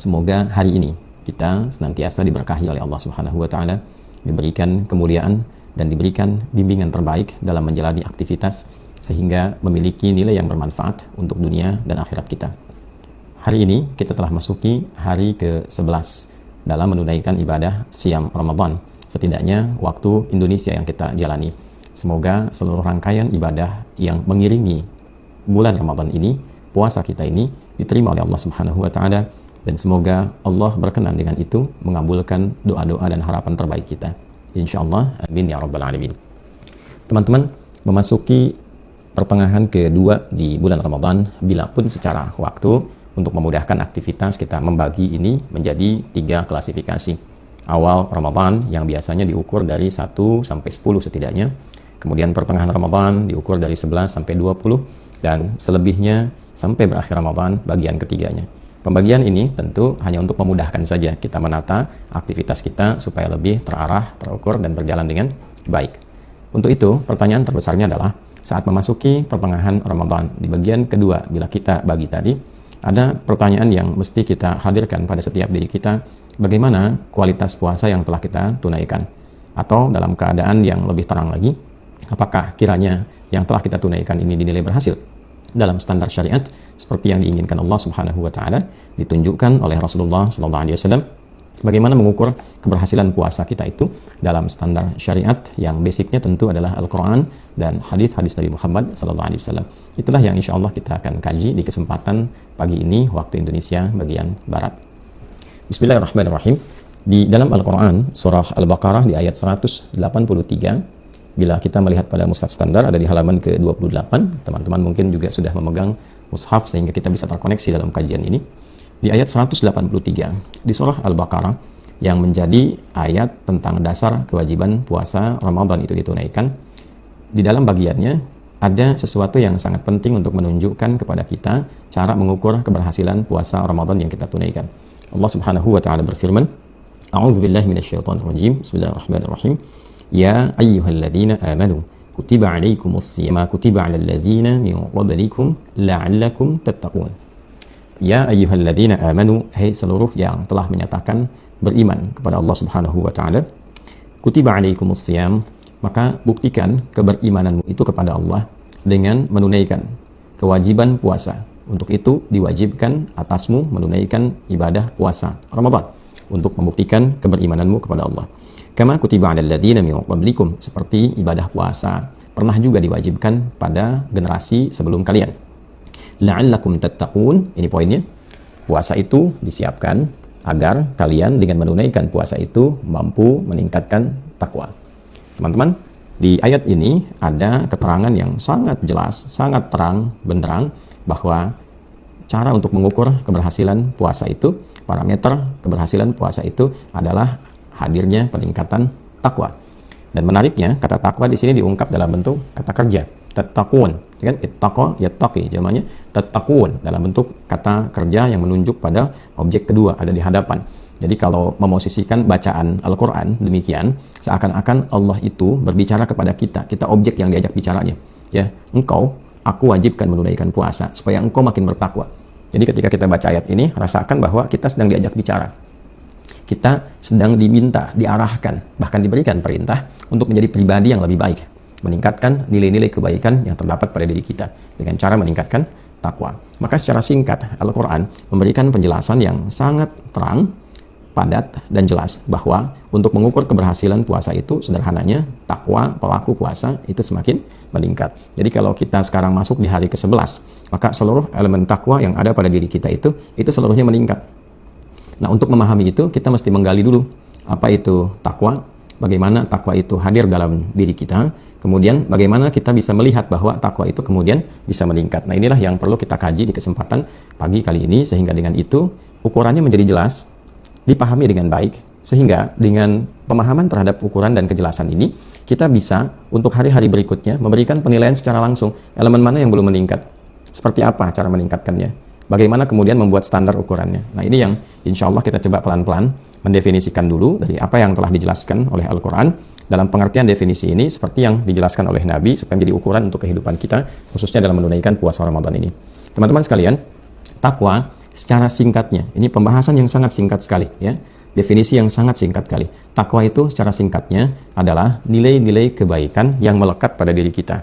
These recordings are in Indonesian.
Semoga hari ini kita senantiasa diberkahi oleh Allah Subhanahu wa taala, diberikan kemuliaan dan diberikan bimbingan terbaik dalam menjalani aktivitas sehingga memiliki nilai yang bermanfaat untuk dunia dan akhirat kita. Hari ini kita telah masuki hari ke-11 dalam menunaikan ibadah Siyam Ramadan, setidaknya waktu Indonesia yang kita jalani. Semoga seluruh rangkaian ibadah yang mengiringi bulan Ramadan ini, puasa kita ini, diterima oleh Allah Subhanahu wa taala, dan semoga Allah berkenan dengan itu mengabulkan doa-doa dan harapan terbaik kita. Insyaallah, amin ya rabbal alamin. Teman-teman, memasuki pertengahan kedua di bulan Ramadan, bila pun secara waktu untuk memudahkan aktivitas, kita membagi ini menjadi 3 klasifikasi. Awal Ramadan yang biasanya diukur dari 1 sampai 10 setidaknya. Kemudian pertengahan Ramadan diukur dari 11 sampai 20, dan selebihnya sampai berakhir Ramadan bagian ketiganya. Pembagian ini tentu hanya untuk memudahkan saja kita menata aktivitas kita supaya lebih terarah, terukur, dan berjalan dengan baik. Untuk itu, pertanyaan terbesarnya adalah saat memasuki pertengahan Ramadan, di bagian kedua bila kita bagi tadi, ada pertanyaan yang mesti kita hadirkan pada setiap diri kita, bagaimana kualitas puasa yang telah kita tunaikan? Atau dalam keadaan yang lebih terang lagi, apakah kiranya yang telah kita tunaikan ini dinilai berhasil dalam standar syariat seperti yang diinginkan Allah Subhanahu wa taala, ditunjukkan oleh Rasulullah sallallahu alaihi wasallam? Bagaimana mengukur keberhasilan puasa kita itu dalam standar syariat yang basicnya tentu adalah Al-Quran dan hadis-hadis Nabi Muhammad sallallahu alaihi wasallam. Itulah yang insya Allah kita akan kaji di kesempatan pagi ini waktu Indonesia bagian Barat. Bismillahirrahmanirrahim. Di dalam Al-Quran surah Al-Baqarah di ayat 183, bila kita melihat pada mushaf standar ada di halaman ke-28, teman-teman mungkin juga sudah memegang mushaf sehingga kita bisa terkoneksi dalam kajian ini. Di ayat 183 di surah Al-Baqarah yang menjadi ayat tentang dasar kewajiban puasa Ramadan itu ditunaikan, di dalam bagiannya ada sesuatu yang sangat penting untuk menunjukkan kepada kita cara mengukur keberhasilan puasa Ramadan yang kita tunaikan. Allah Subhanahu wa taala berfirman, A'udzubillahi minasyaitonirrajim. Bismillahirrahmanirrahim. Ya ayyuhalladzina amanu kutiba 'alaikumus shiyam kutiba 'alal ladzina min qablikum la'allakum tattaqun. Ya ayyuhalladzina amanu, hai seluruh yang telah menyatakan beriman kepada Allah Subhanahu wa taala, kutiba 'alaikumus shiyam, maka buktikan keberimananmu itu kepada Allah dengan menunaikan kewajiban puasa. Untuk itu diwajibkan atasmu menunaikan ibadah puasa Ramadan untuk membuktikan keberimananmu kepada Allah. Kama kutiba 'alal ladzina min qablikum, seperti ibadah puasa pernah juga diwajibkan pada generasi sebelum kalian. La'allakum tattaqun, ini poinnya. Puasa itu disiapkan agar kalian dengan menunaikan puasa itu mampu meningkatkan takwa. Teman-teman, di ayat ini ada keterangan yang sangat jelas, sangat terang benderang bahwa cara untuk mengukur keberhasilan puasa itu, parameter keberhasilan puasa itu adalah hadirnya peningkatan takwa. Dan menariknya, kata takwa di sini diungkap dalam bentuk kata kerja, tattaqun, kan? Ittaqa yattaqi, jamannya tattaqun, dalam bentuk kata kerja yang menunjuk pada objek kedua ada di hadapan. Jadi kalau memosisikan bacaan Al-Quran demikian, seakan-akan Allah itu berbicara kepada kita, kita objek yang diajak bicaranya. Ya, engkau, aku wajibkan menunaikan puasa supaya engkau makin bertakwa. Jadi ketika kita baca ayat ini, rasakan bahwa kita sedang diajak bicara. Kita sedang diminta, diarahkan, bahkan diberikan perintah untuk menjadi pribadi yang lebih baik, meningkatkan nilai-nilai kebaikan yang terdapat pada diri kita dengan cara meningkatkan takwa. Maka secara singkat Al-Quran memberikan penjelasan yang sangat terang, padat, dan jelas bahwa untuk mengukur keberhasilan puasa itu sederhananya takwa pelaku puasa itu semakin meningkat. Jadi kalau kita sekarang masuk di hari ke-11, maka seluruh elemen takwa yang ada pada diri kita itu seluruhnya meningkat. Nah, untuk memahami itu kita mesti menggali dulu apa itu takwa, bagaimana takwa itu hadir dalam diri kita, kemudian bagaimana kita bisa melihat bahwa takwa itu kemudian bisa meningkat. Nah, inilah yang perlu kita kaji di kesempatan pagi kali ini, sehingga dengan itu ukurannya menjadi jelas, dipahami dengan baik, sehingga dengan pemahaman terhadap ukuran dan kejelasan ini kita bisa untuk hari-hari berikutnya memberikan penilaian secara langsung elemen mana yang belum meningkat, seperti apa cara meningkatkannya, bagaimana kemudian membuat standar ukurannya. Nah, ini yang insya Allah kita coba pelan-pelan mendefinisikan dulu dari apa yang telah dijelaskan oleh Al-Quran. Dalam pengertian definisi ini seperti yang dijelaskan oleh Nabi supaya menjadi ukuran untuk kehidupan kita, khususnya dalam menunaikan puasa Ramadan ini. Teman-teman sekalian, takwa secara singkatnya, ini pembahasan yang sangat singkat sekali ya. Definisi yang sangat singkat sekali. Takwa itu secara singkatnya adalah nilai-nilai kebaikan yang melekat pada diri kita.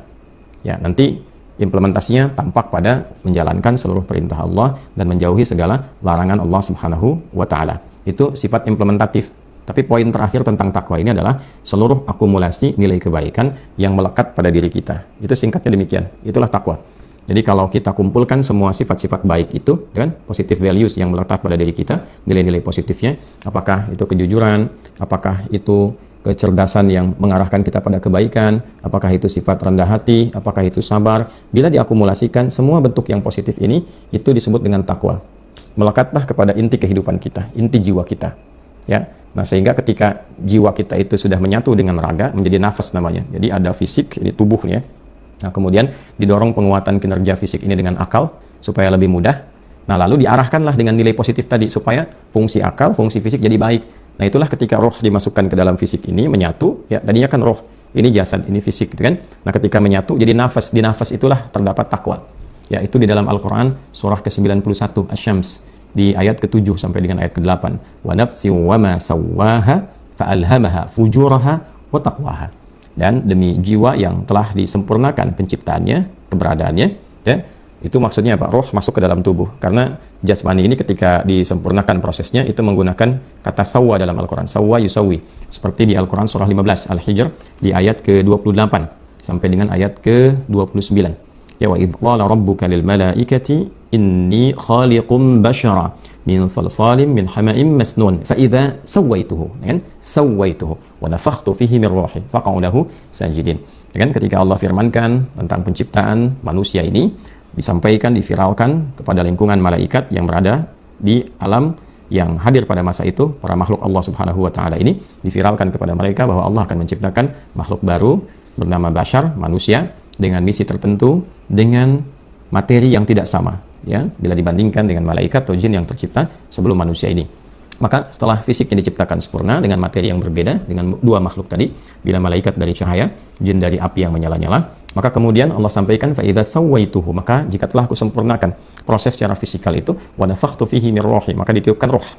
Ya, nanti implementasinya tampak pada menjalankan seluruh perintah Allah dan menjauhi segala larangan Allah Subhanahu wa taala. Itu sifat implementatif. Tapi poin terakhir tentang takwa ini adalah seluruh akumulasi nilai kebaikan yang melekat pada diri kita. Itu singkatnya demikian. Itulah takwa. Jadi kalau kita kumpulkan semua sifat-sifat baik itu, kan, positive values yang melekat pada diri kita, nilai-nilai positifnya, apakah itu kejujuran, apakah itu kecerdasan yang mengarahkan kita pada kebaikan, apakah itu sifat rendah hati, apakah itu sabar, bila diakumulasikan semua bentuk yang positif ini, itu disebut dengan takwa. Melekatlah kepada inti kehidupan kita, inti jiwa kita. Ya, nah sehingga ketika jiwa kita itu sudah menyatu dengan raga, menjadi nafas namanya. Jadi ada fisik, ini tubuhnya. Nah, kemudian didorong penguatan kinerja fisik ini dengan akal supaya lebih mudah. Nah, lalu diarahkanlah dengan nilai positif tadi supaya fungsi akal, fungsi fisik jadi baik. Nah, itulah ketika roh dimasukkan ke dalam fisik ini menyatu, ya tadinya kan roh, ini jasad, ini fisik gitu kan. Nah, ketika menyatu jadi nafas, di nafas itulah terdapat takwa. Ya, itu di dalam Al-Qur'an surah ke-91 Asy-Syams di ayat ke-7 sampai dengan ayat ke-8. Wa nafsi wa ma sawwaha fa alhamaha fujuraha wa taqwaha. Dan demi jiwa yang telah disempurnakan penciptaannya, keberadaannya, ya, itu maksudnya apa? Roh masuk ke dalam tubuh. Karena jasmani ini ketika disempurnakan prosesnya, itu menggunakan kata sawwa dalam Al-Quran. Sawwa yusawi. Seperti di Al-Quran surah 15, Al-Hijr, di ayat ke-28, sampai dengan ayat ke-29. Ya, wa idh qala rabbuka lil malaikati inni khaliqum bashara min salsalim min hama'im masnun fa idza sawaituhu, kan, sawaituhu wa nafakhtu fihi min ruhi faqa'u lahu sajidin. Kan ketika Allah firmankan tentang penciptaan manusia ini, disampaikan, diviralkan kepada lingkungan malaikat yang berada di alam yang hadir pada masa itu, para makhluk Allah Subhanahu wa taala ini diviralkan kepada mereka bahwa Allah akan menciptakan makhluk baru bernama bashar, manusia, dengan misi tertentu, dengan materi yang tidak sama, ya, bila dibandingkan dengan malaikat atau jin yang tercipta sebelum manusia ini. Maka setelah fisiknya diciptakan sempurna dengan materi yang berbeda dengan dua makhluk tadi, bila malaikat dari cahaya, jin dari api yang menyala-nyala, maka kemudian Allah sampaikan fa idza sawaituhu, maka jika telah aku sempurnakan proses secara fisikal itu, wa nafakhtu fihi min ruhi, maka ditiupkan roh.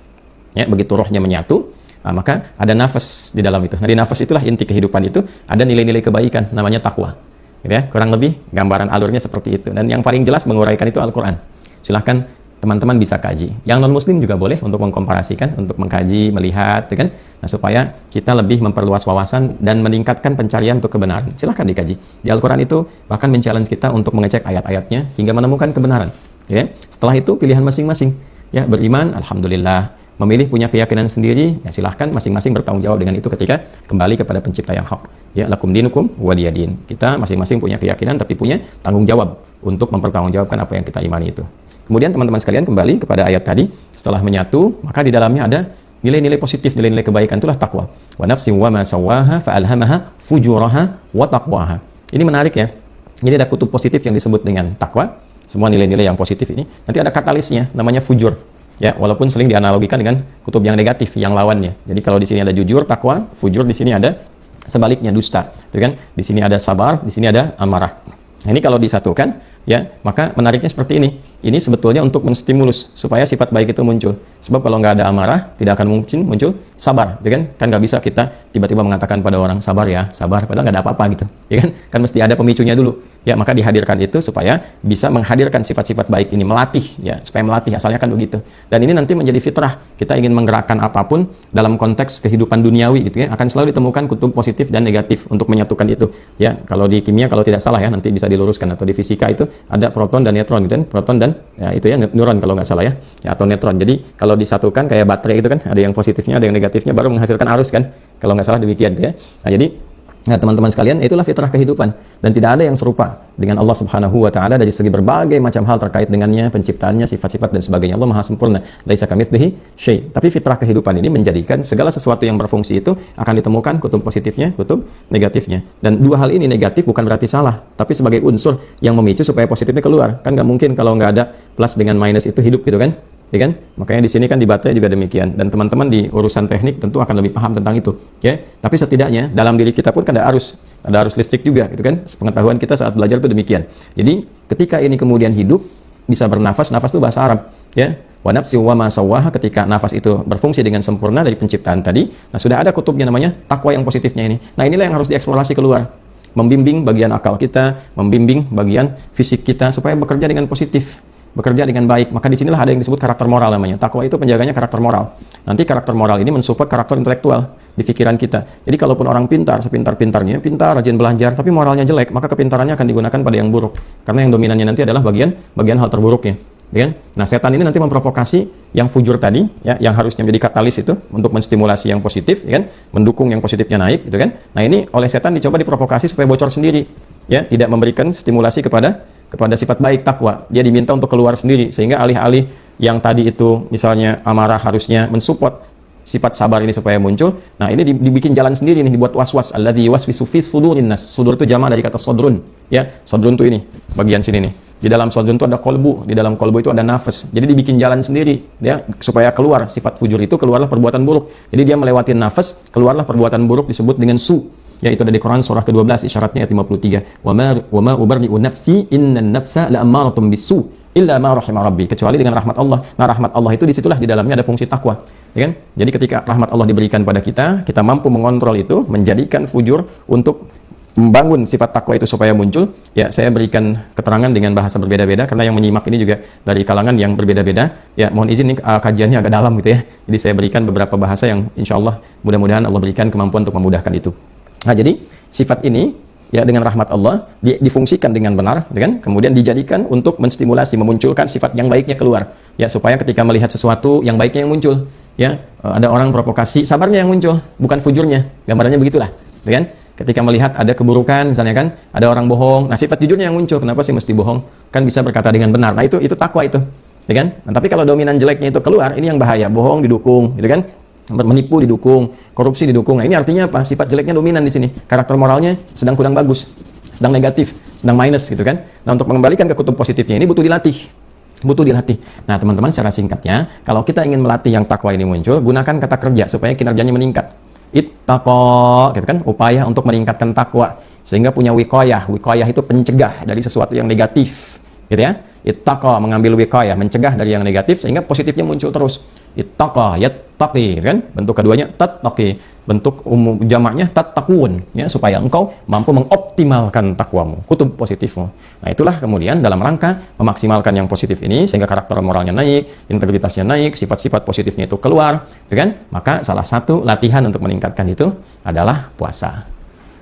Ya, begitu rohnya menyatu, maka ada nafas di dalam itu. Nah, di nafas itulah inti kehidupan itu, ada nilai-nilai kebaikan namanya takwa. Gitu ya, kurang lebih gambaran alurnya seperti itu. Dan yang paling jelas menguraikan itu Al-Qur'an. Silahkan teman-teman bisa kaji. Yang non-muslim juga boleh untuk mengkomparasikan, untuk mengkaji, melihat, kan? Nah, supaya kita lebih memperluas wawasan dan meningkatkan pencarian untuk kebenaran. Silahkan dikaji. Di Al-Quran itu bahkan men-challenge kita untuk mengecek ayat-ayatnya hingga menemukan kebenaran. Ya. Setelah itu pilihan masing-masing. Ya, beriman, alhamdulillah. Memilih punya keyakinan sendiri, ya silahkan masing-masing bertanggung jawab dengan itu ketika kembali kepada pencipta yang hak. Ya, lakum dinukum waliyadin. Kita masing-masing punya keyakinan tapi punya tanggung jawab untuk mempertanggungjawabkan apa yang kita imani itu. Kemudian teman-teman sekalian kembali kepada ayat tadi, setelah menyatu, maka di dalamnya ada nilai-nilai positif, nilai-nilai kebaikan, itulah takwa. Wa nafsin wa ma sawwaha fa alhamaha fujuraha wa taqwaha. Ini menarik ya. Jadi ada kutub positif yang disebut dengan takwa, semua nilai-nilai yang positif ini. Nanti ada katalisnya namanya fujur. Ya, walaupun sering dianalogikan dengan kutub yang negatif, yang lawannya. Jadi kalau di sini ada jujur, takwa, fujur di sini ada sebaliknya dusta. Gitu kan? Di sini ada sabar, di sini ada amarah. Nah, ini kalau disatukan, ya, maka menariknya seperti ini. Ini sebetulnya untuk menstimulus supaya sifat baik itu muncul. Sebab kalau nggak ada amarah, tidak akan mungkin muncul sabar, ya kan? Kan nggak bisa kita tiba-tiba mengatakan pada orang sabar ya, sabar, padahal nggak ada apa-apa gitu, ya kan? Kan mesti ada pemicunya dulu. Ya, maka dihadirkan itu supaya bisa menghadirkan sifat-sifat baik ini, melatih, ya, supaya melatih, asalnya kan begitu. Dan ini nanti menjadi fitrah. Kita ingin menggerakkan apapun dalam konteks kehidupan duniawi gitu ya, akan selalu ditemukan kutub positif dan negatif untuk menyatukan itu. Ya, kalau di kimia kalau tidak salah ya, nanti bisa diluruskan, atau di fisika itu ada proton dan neutron gitu kan, proton dan ya itu ya neuron kalau nggak salah ya, atau neutron. Jadi kalau disatukan kayak baterai itu kan, ada yang positifnya, ada yang negatifnya, baru menghasilkan arus kan, kalau nggak salah demikian ya. Nah, jadi teman-teman sekalian, itulah fitrah kehidupan dan tidak ada yang serupa dengan Allah Subhanahu wa taala dari segi berbagai macam hal terkait dengannya, penciptaannya, sifat-sifat dan sebagainya. Allah Maha sempurna. Laisa kamitslihi syai'. Tapi fitrah kehidupan ini menjadikan segala sesuatu yang berfungsi itu akan ditemukan kutub positifnya, kutub negatifnya. Dan dua hal ini negatif bukan berarti salah, tapi sebagai unsur yang memicu supaya positifnya keluar. Kan nggak mungkin kalau nggak ada plus dengan minus itu hidup gitu kan? Ya kan? Makanya di sini kan di baterai juga demikian. Dan teman-teman di urusan teknik tentu akan lebih paham tentang itu, ya. Tapi setidaknya dalam diri kita pun kan ada arus listrik juga, gitu kan? Pengetahuan kita saat belajar itu demikian. Jadi ketika ini kemudian hidup, bisa bernafas, nafas itu bahasa Arab, ya. Wa nafsi wa ma sawwaha, ketika nafas itu berfungsi dengan sempurna dari penciptaan tadi, nah sudah ada kutubnya namanya takwa yang positifnya ini. Nah inilah yang harus dieksplorasi keluar. Membimbing bagian akal kita, membimbing bagian fisik kita supaya bekerja dengan positif, bekerja dengan baik. Maka disinilah ada yang disebut karakter moral namanya. Takwa itu penjaganya karakter moral. Nanti karakter moral ini mensupport karakter intelektual di pikiran kita. Jadi kalaupun orang pintar, sepintar-pintarnya, pintar, rajin belajar, tapi moralnya jelek, maka kepintarannya akan digunakan pada yang buruk. Karena yang dominannya nanti adalah bagian hal terburuknya. Ya. Nah, setan ini nanti memprovokasi yang fujur tadi, ya, yang harusnya menjadi katalis itu untuk menstimulasi yang positif, ya kan, mendukung yang positifnya naik, gitu kan. Nah, ini oleh setan dicoba diprovokasi supaya bocor sendiri, ya, tidak memberikan stimulasi kepada sifat baik takwa. Dia diminta untuk keluar sendiri, sehingga alih-alih yang tadi itu misalnya amarah harusnya mensupport sifat sabar ini supaya muncul. Nah, ini dibikin jalan sendiri nih, dibuat was-was. Alladzi yuwaswisu fi sudurin nas. Sudur itu jama dari kata sodrun, ya. Sodrun itu ini, bagian sini nih. Di dalam sodrun itu ada kolbu, di dalam kolbu itu ada nafas. Jadi dibikin jalan sendiri, ya, supaya keluar sifat fujur itu, keluarlah perbuatan buruk. Jadi dia melewati nafas, keluarlah perbuatan buruk disebut dengan su. Ya, itu ada di Quran surah ke-12 isyaratnya ayat 53. Wa ma ubarri'u nafsi innan nafsa la'ammaratun bisu illa ma rahima rabbi, kecuali dengan rahmat Allah. Nah, rahmat Allah itu disitulah di dalamnya ada fungsi takwa, ya kan? Jadi ketika rahmat Allah diberikan pada kita, kita mampu mengontrol itu, menjadikan fujur untuk membangun sifat takwa itu supaya muncul. Ya, saya berikan keterangan dengan bahasa berbeda-beda karena yang menyimak ini juga dari kalangan yang berbeda-beda. Ya, mohon izin nih, kajiannya agak dalam gitu ya. Jadi saya berikan beberapa bahasa yang insya Allah mudah-mudahan Allah berikan kemampuan untuk memudahkan itu. Nah, jadi sifat ini ya dengan rahmat Allah difungsikan dengan benar, kan? Kemudian dijadikan untuk menstimulasi, memunculkan sifat yang baiknya keluar. Ya, supaya ketika melihat sesuatu yang baiknya yang muncul. Ya, ada orang provokasi, sabarnya yang muncul, bukan fujurnya. Gambarannya begitulah, kan? Ketika melihat ada keburukan, misalnya kan, ada orang bohong, nah sifat jujurnya yang muncul. Kenapa sih mesti bohong? Kan bisa berkata dengan benar. Nah, itu takwa itu, ya kan? Nah, tapi kalau dominan jeleknya itu keluar, ini yang bahaya. Bohong didukung, gitu kan? Menipu didukung, korupsi didukung. Nah, ini artinya apa? Sifat jeleknya dominan di sini. Karakter moralnya sedang kurang bagus, sedang negatif, sedang minus, gitu kan? Nah, untuk mengembalikan ke kutub positifnya ini butuh dilatih. Nah, teman-teman, secara singkatnya, kalau kita ingin melatih yang takwa ini muncul, gunakan kata kerja supaya kinerjanya meningkat. Ittaqa, gitu kan, upaya untuk meningkatkan takwa sehingga punya wiqayah. Wiqayah itu pencegah dari sesuatu yang negatif, gitu ya. Ittaqa, mengambil wiqayah, mencegah dari yang negatif sehingga positifnya muncul terus. Ittaqa yattaqi, kan? Bentuk keduanya tattaqi, bentuk umum jamaknya tattaqun, ya, supaya engkau mampu mengoptimalkan takwamu, kutub positifmu. Nah, itulah kemudian dalam rangka memaksimalkan yang positif ini sehingga karakter moralnya naik, integritasnya naik, sifat-sifat positifnya itu keluar, kan? Maka salah satu latihan untuk meningkatkan itu adalah puasa.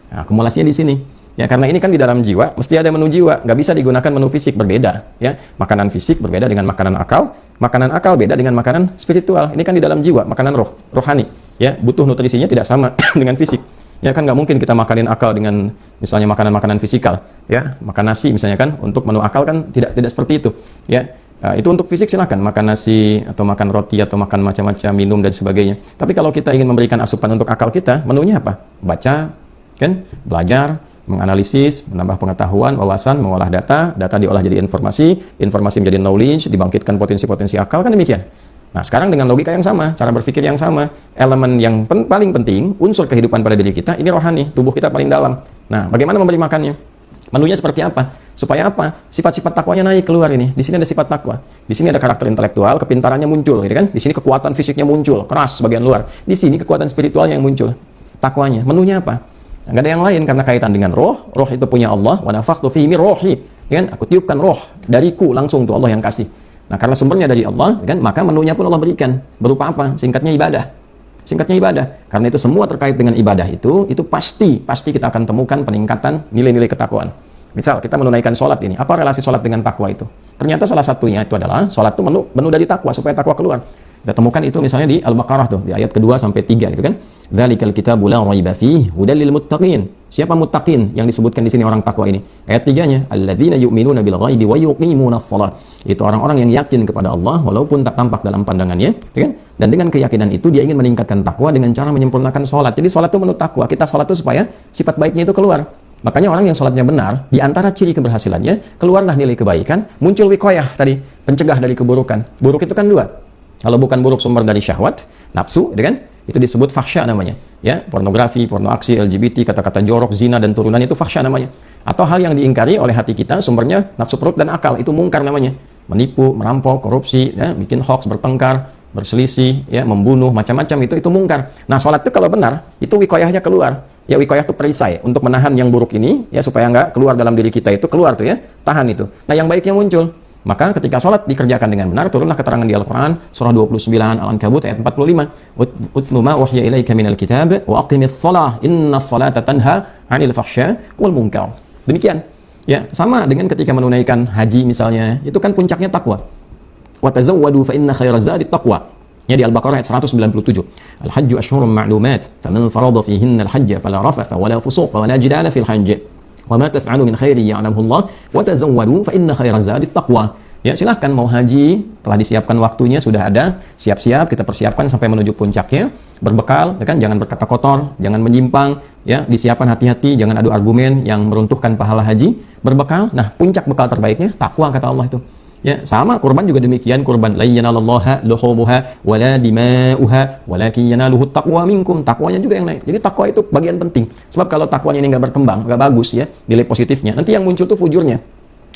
Nah, akumulasinya di sini. Ya, karena ini kan di dalam jiwa, mesti ada menu jiwa, nggak bisa digunakan menu fisik, berbeda. Ya, makanan fisik berbeda dengan makanan akal beda dengan makanan spiritual. Ini kan di dalam jiwa, makanan rohani. Ya, butuh nutrisinya tidak sama dengan fisik. Ya, kan nggak mungkin kita makanin akal dengan misalnya makanan-makanan fisikal. Ya, makan nasi misalnya kan, untuk menu akal kan tidak seperti itu. Ya, itu untuk fisik silahkan makan nasi atau makan roti atau makan macam-macam minum dan sebagainya. Tapi kalau kita ingin memberikan asupan untuk akal kita, menunya apa? Baca, kan? Belajar, menganalisis, menambah pengetahuan, wawasan, mengolah data diolah jadi informasi menjadi knowledge, dibangkitkan potensi-potensi akal, kan demikian. Nah, sekarang dengan logika yang sama, cara berpikir yang sama, elemen yang paling penting, unsur kehidupan pada diri kita, ini rohani, tubuh kita paling dalam. Nah, bagaimana memberi makannya? Menunya seperti apa? Supaya apa? Sifat-sifat takwanya naik keluar ini. Di sini ada sifat takwa. Di sini ada karakter intelektual, kepintarannya muncul, gitu kan? Di sini kekuatan fisiknya muncul, keras bagian luar. Di sini kekuatan spiritualnya yang muncul. Takwanya. Menunya apa? Nggak ada yang lain karena kaitan dengan roh. Roh itu punya Allah. Wa nafakhtu fihi min rohi. Kan? Aku tiupkan roh dariku langsung, tuh Allah yang kasih. Nah, karena sumbernya dari Allah, kan? Maka menunya pun Allah berikan. Berupa apa? Singkatnya ibadah. Karena itu semua terkait dengan ibadah itu pasti kita akan temukan peningkatan nilai-nilai ketakwaan. Misal kita menunaikan sholat ini, apa relasi sholat dengan takwa itu? Ternyata salah satunya itu adalah sholat itu menu dari takwa, supaya takwa keluar. Kita temukan itu misalnya di Al-Baqarah tuh, di ayat kedua sampai 3 gitu kan. Dzalikal kitabu la raiba fihi hudal lil muttaqin. Siapa muttaqin yang disebutkan di sini orang takwa ini? Ayat 3-nya, alladzina yu'minuna bil ghaibi wa yuqimunas shalah. Itu orang-orang yang yakin kepada Allah walaupun tak tampak dalam pandangannya, ya kan? Dan dengan keyakinan itu dia ingin meningkatkan takwa dengan cara menyempurnakan salat. Jadi salat itu menurut takwa. Kita salat itu supaya sifat baiknya itu keluar. Makanya orang yang salatnya benar, di antara ciri keberhasilannya, keluarlah nilai kebaikan, muncul wiqayah tadi, pencegah dari keburukan. Buruk itu kan dua. Kalau bukan buruk sumber dari syahwat, nafsu, kan? Itu disebut fahsya namanya. Ya, pornografi, porno aksi, LGBT, kata-kata jorok, zina dan turunan itu fahsya namanya. Atau hal yang diingkari oleh hati kita, sumbernya nafsu perut dan akal, itu mungkar namanya. menipu, merampok, korupsi, ya, bikin hoax, bertengkar, berselisih, ya, membunuh, macam-macam itu mungkar. Nah, sholat itu kalau benar, itu wikoyahnya keluar. Ya, wikoyah itu perisai untuk menahan yang buruk ini, ya, supaya nggak keluar dalam diri kita itu, keluar tuh ya, tahan itu. Nah, yang baiknya muncul. Maka ketika sholat dikerjakan dengan benar, turunlah keterangan di Al-Quran, surah 29 Al-Ankabut ayat 45. Utlu ma wahya ilaika minal kitab wa aqimis shalah innas salata tanha 'anil fahsya wal munkar. Demikian. Ya, sama dengan ketika menunaikan haji misalnya, itu kan puncaknya takwa. Wa tazawwadu fa inna khairaz zadi taqwa. Ya, di Al-Baqarah ayat 197. Al-hajju ashhurun ma'lumat, faman farada fihinna al-hajja fala rafatha wala fusuqa wala jidala fil hajj. Wa ma taf'alu min khairin ya'lamuhu Allah wa tazawwadu fa inna khairaz zadi taqwa. Ya, silahkan mau haji, telah disiapkan waktunya, sudah ada, siap-siap, kita persiapkan sampai menuju puncaknya, berbekal, ya kan, jangan berkata kotor, jangan menyimpang, ya, disiapkan hati-hati, jangan adu argumen yang meruntuhkan pahala haji, berbekal. Nah, puncak bekal terbaiknya takwa, kata Allah itu. Ya, sama kurban juga demikian, kurban la yanalallaha luhumuha wala dima'uha walakin yanaluhu taqwa minkum. Takwanya juga yang naik. Jadi takwa itu bagian penting. Sebab kalau takwanya ini nggak berkembang, nggak bagus ya, nilai positifnya, nanti yang muncul tuh fujurnya,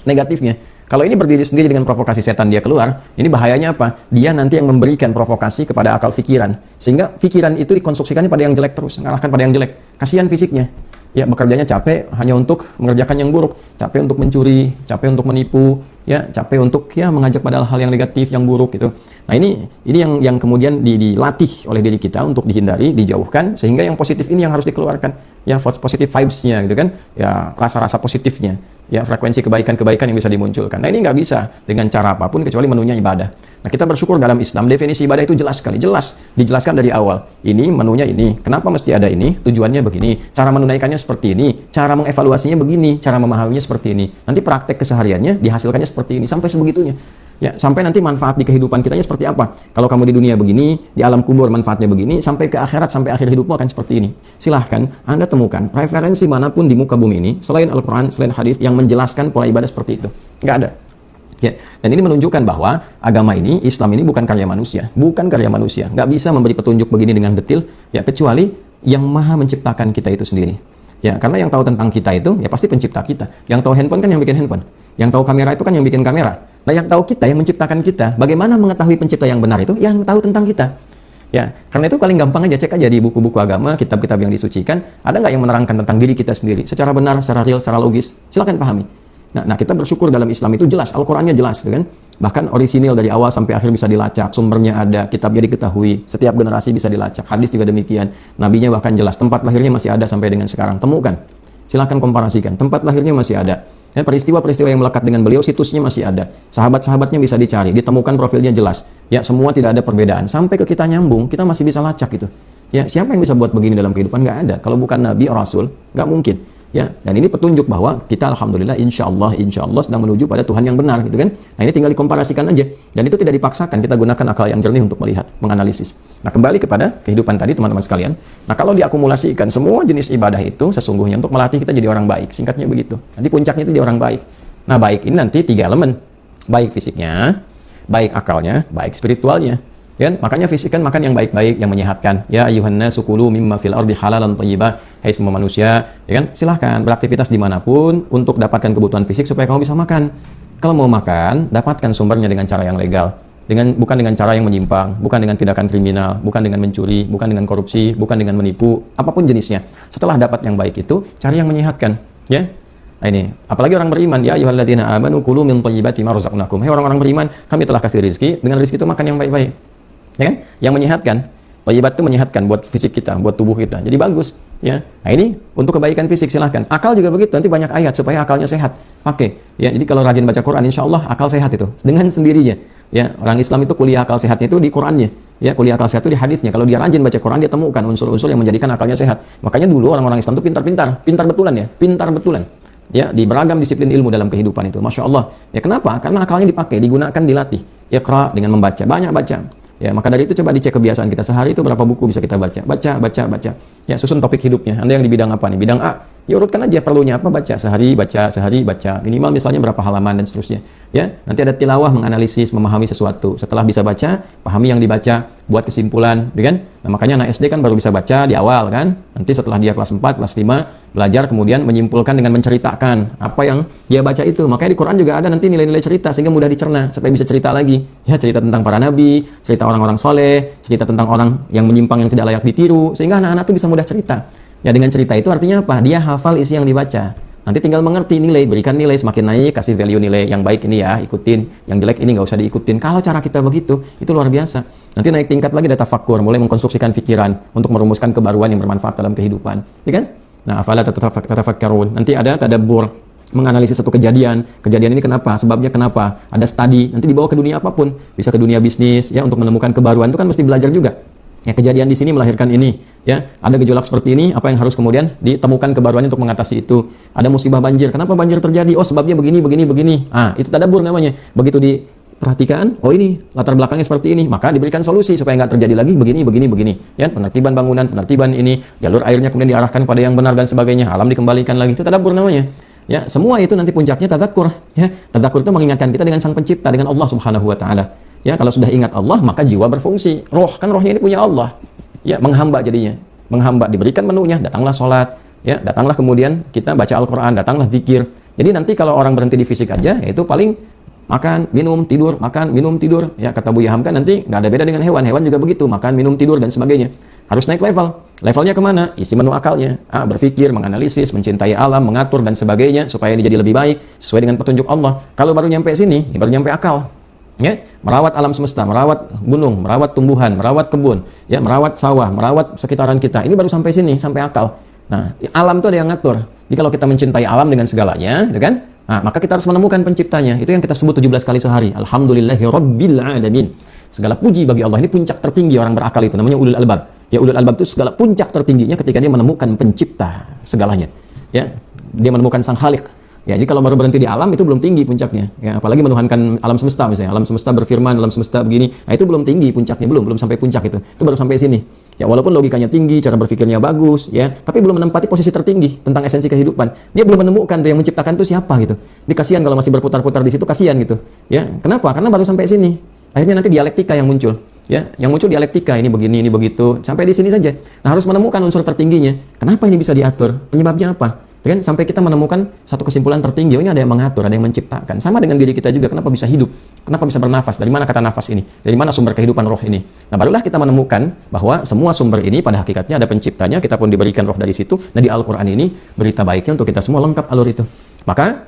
negatifnya. Kalau ini berdiri sendiri dengan provokasi setan dia keluar, ini bahayanya apa? Dia nanti yang memberikan provokasi kepada akal pikiran, sehingga pikiran itu dikonstruksikannya pada yang jelek terus, mengarahkan pada yang jelek. Kasihan fisiknya. Ya, bekerjanya capek hanya untuk mengerjakan yang buruk, capek untuk mencuri, capek untuk menipu, ya, capek untuk ya mengajak pada hal yang negatif, yang buruk gitu. Nah, ini yang kemudian dilatih oleh diri kita untuk dihindari, dijauhkan, sehingga yang positif ini yang harus dikeluarkan, ya, positive vibes-nya gitu kan, ya, rasa-rasa positifnya, ya, frekuensi kebaikan-kebaikan yang bisa dimunculkan. Nah, ini nggak bisa dengan cara apapun kecuali menunya ibadah. Nah, kita bersyukur dalam Islam definisi ibadah itu jelas sekali, jelas dijelaskan dari awal. Ini menunya ini, kenapa mesti ada ini, tujuannya begini, cara menunaikannya seperti ini, cara mengevaluasinya begini, cara memahaminya seperti ini. Nanti praktek kesehariannya dihasilkannya seperti ini, sampai sebegitunya. Ya, sampai nanti manfaat di kehidupan kitanya seperti apa. Kalau kamu di dunia begini, di alam kubur manfaatnya begini, sampai ke akhirat, sampai akhir hidupmu akan seperti ini. Silahkan Anda temukan referensi manapun di muka bumi ini, selain Al-Quran, selain hadis, yang menjelaskan pola ibadah seperti itu. Nggak ada. Ya, dan ini menunjukkan bahwa agama ini, Islam ini bukan karya manusia, nggak bisa memberi petunjuk begini dengan detil, ya, kecuali yang maha menciptakan kita itu sendiri. Ya, karena yang tahu tentang kita itu, ya pasti pencipta kita. Yang tahu handphone kan yang bikin handphone, yang tahu kamera itu kan yang bikin kamera. Nah, yang tahu kita, yang menciptakan kita, bagaimana mengetahui pencipta yang benar itu? Yang tahu tentang kita. Ya, karena itu paling gampang aja, cek aja di buku-buku agama, kitab-kitab yang disucikan, ada nggak yang menerangkan tentang diri kita sendiri, secara benar, secara real, secara logis? Silakan pahami. Nah, kita bersyukur dalam Islam itu jelas, Al-Qurannya jelas, kan? Bahkan orisinil dari awal sampai akhir bisa dilacak, sumbernya ada, kitabnya diketahui, setiap generasi bisa dilacak, hadis juga demikian, nabinya bahkan jelas, tempat lahirnya masih ada sampai dengan sekarang, temukan, silakan komparasikan, tempat lahirnya masih ada, dan peristiwa-peristiwa yang melekat dengan beliau, situsnya masih ada, sahabat-sahabatnya bisa dicari, ditemukan profilnya jelas, ya, semua tidak ada perbedaan, sampai ke kita nyambung, kita masih bisa lacak itu. Ya, siapa yang bisa buat begini dalam kehidupan? Nggak ada, kalau bukan Nabi, Rasul, nggak mungkin. Ya, dan ini petunjuk bahwa kita alhamdulillah insya Allah sedang menuju pada Tuhan yang benar gitu kan. Nah, ini tinggal dikomparasikan aja, dan itu tidak dipaksakan, kita gunakan akal yang jernih untuk melihat, menganalisis. Nah, kembali kepada kehidupan tadi teman-teman sekalian. Nah, kalau diakumulasikan semua jenis ibadah itu sesungguhnya untuk melatih kita jadi orang baik, singkatnya begitu. Nanti puncaknya itu jadi orang baik. Nah, baik ini nanti 3 elemen, baik fisiknya, baik akalnya, baik spiritualnya. Ya, makanya fisik kan makan yang baik-baik, yang menyehatkan. Ya ayuhan nasu kulu mimma fil ardi halalan thayyibah. Hai semua manusia, ya kan? Silahkan beraktivitas dimanapun untuk dapatkan kebutuhan fisik supaya kamu bisa makan. Kalau mau makan, dapatkan sumbernya dengan cara yang legal. Bukan dengan cara yang menyimpang, bukan dengan tindakan kriminal, bukan dengan mencuri, bukan dengan korupsi, bukan dengan menipu, apapun jenisnya. Setelah dapat yang baik itu, cari yang menyehatkan, ya. Nah, ini, apalagi orang beriman, ya ayyuhalladzina amanu kulu min thayyibati ma razaqnakum. Hai orang-orang beriman, kami telah kasih rezeki, dengan rezeki itu makan yang baik-baik. Ya kan? Yang menyehatkan. Thayyibat itu menyehatkan buat fisik kita, buat tubuh kita. Jadi bagus, ya. Nah, ini untuk kebaikan fisik silahkan. Akal juga begitu, nanti banyak ayat supaya akalnya sehat. Pakai. Ya, jadi kalau rajin baca Quran, insya Allah akal sehat itu dengan sendirinya. Ya, orang Islam itu kuliah akal sehatnya itu di Qurannya. Ya, kuliah akal sehat itu di hadisnya. Kalau dia rajin baca Quran, dia temukan unsur-unsur yang menjadikan akalnya sehat. Makanya dulu orang-orang Islam itu pintar betulan ya, pintar betulan. Ya, di beragam disiplin ilmu dalam kehidupan itu. Masya Allah. Ya, kenapa? Karena akalnya dipakai, digunakan, dilatih. Ya, Iqra dengan membaca, banyak baca. Ya, maka dari itu coba dicek kebiasaan kita sehari itu berapa buku bisa kita baca. Baca. Ya, susun topik hidupnya. Anda yang di bidang apa nih? Bidang A. Ya urutkan aja perlunya apa, baca sehari baca minimal misalnya berapa halaman dan seterusnya. Ya, nanti ada tilawah, menganalisis, memahami sesuatu. Setelah bisa baca, pahami yang dibaca, buat kesimpulan, ya kan? Nah, makanya anak SD kan baru bisa baca di awal kan. Nanti setelah dia kelas 4, kelas 5 belajar kemudian menyimpulkan dengan menceritakan apa yang dia baca itu. Makanya di Quran juga ada nanti nilai-nilai cerita sehingga mudah dicerna supaya bisa cerita lagi. Ya, cerita tentang para nabi, cerita orang-orang soleh, cerita tentang orang yang menyimpang yang tidak layak ditiru, sehingga anak-anak itu bisa mudah cerita. Ya, dengan cerita itu artinya apa? Dia hafal isi yang dibaca. Nanti tinggal mengerti nilai, berikan nilai, semakin naik kasih value nilai yang baik ini ya, ikutin, yang jelek ini nggak usah diikutin. Kalau cara kita begitu, itu luar biasa. Nanti naik tingkat lagi ada tafakkur, mulai mengkonstruksikan pikiran untuk merumuskan kebaruan yang bermanfaat dalam kehidupan, ya kan? Nah, afala tatafakkarun. Nanti ada tadabbur, menganalisis satu kejadian ini kenapa, sebabnya kenapa, ada studi, nanti dibawa ke dunia apapun, bisa ke dunia bisnis ya, untuk menemukan kebaruan itu kan mesti belajar juga. Ya, kejadian di sini melahirkan ini, ya. Ada gejolak seperti ini, apa yang harus kemudian ditemukan kebaruannya untuk mengatasi itu. Ada musibah banjir, kenapa banjir terjadi? Oh, sebabnya begini. Ah, itu tadabbur namanya. Begitu diperhatikan, oh ini latar belakangnya seperti ini, maka diberikan solusi supaya nggak terjadi lagi begini. Ya, penertiban bangunan, penertiban ini, jalur airnya kemudian diarahkan pada yang benar dan sebagainya. Alam dikembalikan lagi. Itu tadabbur namanya. Ya, semua itu nanti puncaknya tadzakur. Ya, tadzakur itu mengingatkan kita dengan Sang Pencipta, dengan Allah Subhanahu wa taala. Ya, kalau sudah ingat Allah, maka jiwa berfungsi. Roh, kan rohnya ini punya Allah. Ya, menghamba jadinya. Menghamba, diberikan menunya, datanglah sholat. Ya, datanglah kemudian kita baca Al-Quran, datanglah zikir. Jadi nanti kalau orang berhenti di fisik aja, itu paling makan, minum, tidur, makan, minum, tidur. Ya, kata Buya Hamka nanti nggak ada beda dengan hewan. Hewan juga begitu, makan, minum, tidur, dan sebagainya. Harus naik level. Levelnya kemana? Isi menu akalnya. Berpikir, menganalisis, mencintai alam, mengatur, dan sebagainya, supaya ini jadi lebih baik, sesuai dengan petunjuk Allah. Kalau baru nyampe sini, ini baru nyampe akal. Ya, merawat alam semesta, merawat gunung, merawat tumbuhan, merawat kebun, ya, merawat sawah, merawat sekitaran kita. Ini baru sampai sini, sampai akal. Nah, alam itu ada yang ngatur. Jadi kalau kita mencintai alam dengan segalanya, ya kan? Nah, maka kita harus menemukan penciptanya. Itu yang kita sebut 17 kali sehari. Alhamdulillahi rabbil alamin. Segala puji bagi Allah. Ini puncak tertinggi orang berakal itu, namanya ulul albab. Ya, ulul albab itu segala puncak tertingginya ketika dia menemukan pencipta segalanya. Ya, dia menemukan sang Khalik. Ya, jadi kalau baru berhenti di alam itu belum tinggi puncaknya. Ya, apalagi menuhankan alam semesta misalnya. Alam semesta berfirman, alam semesta begini. Nah, itu belum tinggi puncaknya, belum sampai puncak itu. Itu baru sampai sini. Ya, walaupun logikanya tinggi, cara berpikirnya bagus, ya, tapi belum menempati posisi tertinggi tentang esensi kehidupan. Dia belum menemukan tuh yang menciptakan itu siapa gitu. Ini kasihan kalau masih berputar-putar di situ, kasihan gitu. Ya, kenapa? Karena baru sampai sini. Akhirnya nanti dialektika yang muncul. Ya, yang muncul dialektika, ini begini, ini begitu, sampai di sini saja. Nah, harus menemukan unsur tertingginya. Kenapa ini bisa diatur? Penyebabnya apa? Kan sampai kita menemukan satu kesimpulan tertinggi, oh ini ada yang mengatur, ada yang menciptakan. Sama dengan diri kita juga, kenapa bisa hidup? Kenapa bisa bernafas? Dari mana kata nafas ini? Dari mana sumber kehidupan roh ini? Nah, barulah kita menemukan bahwa semua sumber ini pada hakikatnya ada penciptanya, kita pun diberikan roh dari situ. Nah, di Al-Quran ini berita baiknya untuk kita semua lengkap alur itu. Maka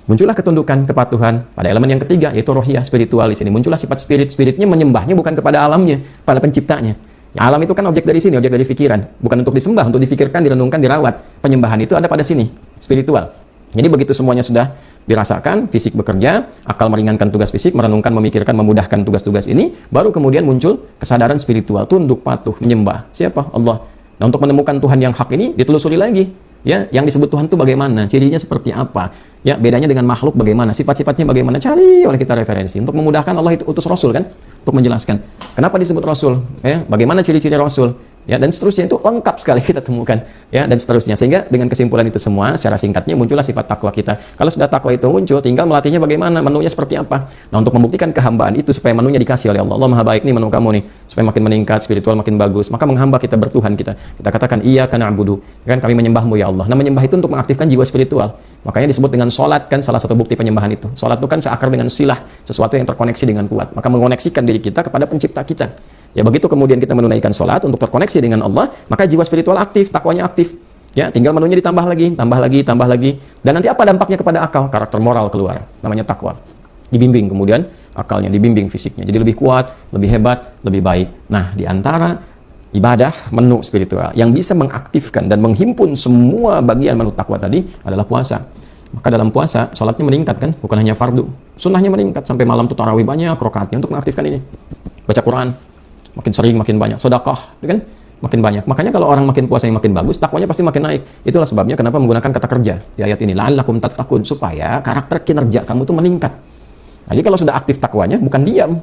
muncullah ketundukan, kepatuhan pada elemen yang ketiga, yaitu rohiyah, spiritual di sini. Muncullah sifat spiritnya menyembahnya bukan kepada alamnya, pada penciptanya. Ya, alam itu kan objek dari sini, objek dari pikiran. Bukan untuk disembah, untuk difikirkan, direnungkan, dirawat. Penyembahan itu ada pada sini, spiritual. Jadi begitu semuanya sudah dirasakan, fisik bekerja, akal meringankan tugas fisik, merenungkan, memikirkan, memudahkan tugas-tugas ini, baru kemudian muncul kesadaran spiritual, tunduk, patuh, menyembah. Siapa? Allah. Nah, untuk menemukan Tuhan yang hak ini, ditelusuri lagi. Ya, yang disebut Tuhan itu bagaimana? Cirinya seperti apa? Ya, bedanya dengan makhluk bagaimana? Sifat-sifatnya bagaimana? Cari oleh kita referensi. Untuk memudahkan Allah itu utus Rasul kan? Untuk menjelaskan. Kenapa disebut Rasul? Ya, bagaimana ciri-ciri Rasul? Ya, dan seterusnya itu lengkap sekali kita temukan. Ya, dan seterusnya. Sehingga dengan kesimpulan itu semua, secara singkatnya muncullah sifat takwa kita. Kalau sudah takwa itu muncul, tinggal melatihnya bagaimana? Menunya seperti apa? Nah, untuk membuktikan kehambaan itu supaya menunya dikasih oleh Allah. Allah Maha baik nih menu kamu nih. Supaya makin meningkat, spiritual makin bagus. Maka menghamba kita bertuhan kita. Kita katakan, iyyaka na'budu. Kan kami menyembahmu ya Allah. Nah, menyembah itu untuk mengaktifkan jiwa spiritual. Makanya disebut dengan sholat kan salah satu bukti penyembahan itu. Sholat itu kan seakar dengan silah, sesuatu yang terkoneksi dengan kuat. Maka mengoneksikan diri kita kepada pencipta kita. Ya, begitu kemudian kita menunaikan sholat untuk terkoneksi dengan Allah, maka jiwa spiritual aktif, takwanya aktif. Ya, tinggal menunya ditambah lagi, tambah lagi. Dan nanti apa dampaknya kepada akal? Karakter moral keluar. Namanya takwa. Dibimbing kemudian akalnya, dibimbing fisiknya. Jadi lebih kuat, lebih hebat, lebih baik. Nah, di antara ibadah menu spiritual yang bisa mengaktifkan dan menghimpun semua bagian menu takwa tadi adalah puasa. Maka dalam puasa, sholatnya meningkat kan, bukan hanya fardu. Sunnahnya meningkat, sampai malam tuh tarawih banyak rakaatnya untuk mengaktifkan ini. Baca Quran, makin sering makin banyak. Sedekah, kan? Makin banyak. Makanya kalau orang makin puasa yang makin bagus, takwanya pasti makin naik. Itulah sebabnya kenapa menggunakan kata kerja di ayat ini. La'allakum tattaqun, supaya karakter kinerja kamu tuh meningkat. Jadi kalau sudah aktif takwanya, bukan diam.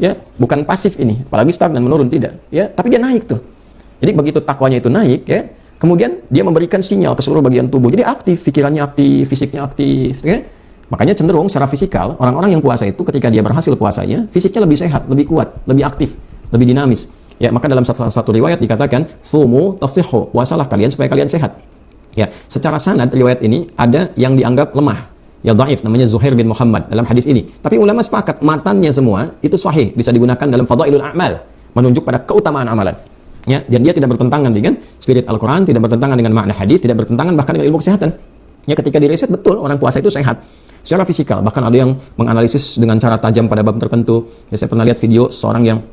Ya, bukan pasif ini, apalagi stagnan menurun tidak. Ya, tapi dia naik tuh. Jadi begitu takwanya itu naik, ya, kemudian dia memberikan sinyal ke seluruh bagian tubuh. Jadi aktif, pikirannya aktif, fisiknya aktif. Ya? Makanya cenderung secara fisikal, orang-orang yang puasa itu ketika dia berhasil puasanya, fisiknya lebih sehat, lebih kuat, lebih aktif, lebih dinamis. Ya, maka dalam satu riwayat dikatakan, sumu tasihhu, puasalah kalian supaya kalian sehat. Ya, secara sanad riwayat ini ada yang dianggap lemah. Ya dhaif, namanya Zuhair bin Muhammad dalam hadis ini. Tapi ulama sepakat matannya semua itu sahih, bisa digunakan dalam fadailul a'mal, menunjuk pada keutamaan amalan. Ya, dan dia tidak bertentangan dengan spirit Al-Qur'an, tidak bertentangan dengan makna hadis, tidak bertentangan bahkan dengan ilmu kesehatan. Ya, ketika diriset betul orang puasa itu sehat secara fisikal, bahkan ada yang menganalisis dengan cara tajam pada bab tertentu. Ya, saya pernah lihat video seorang yang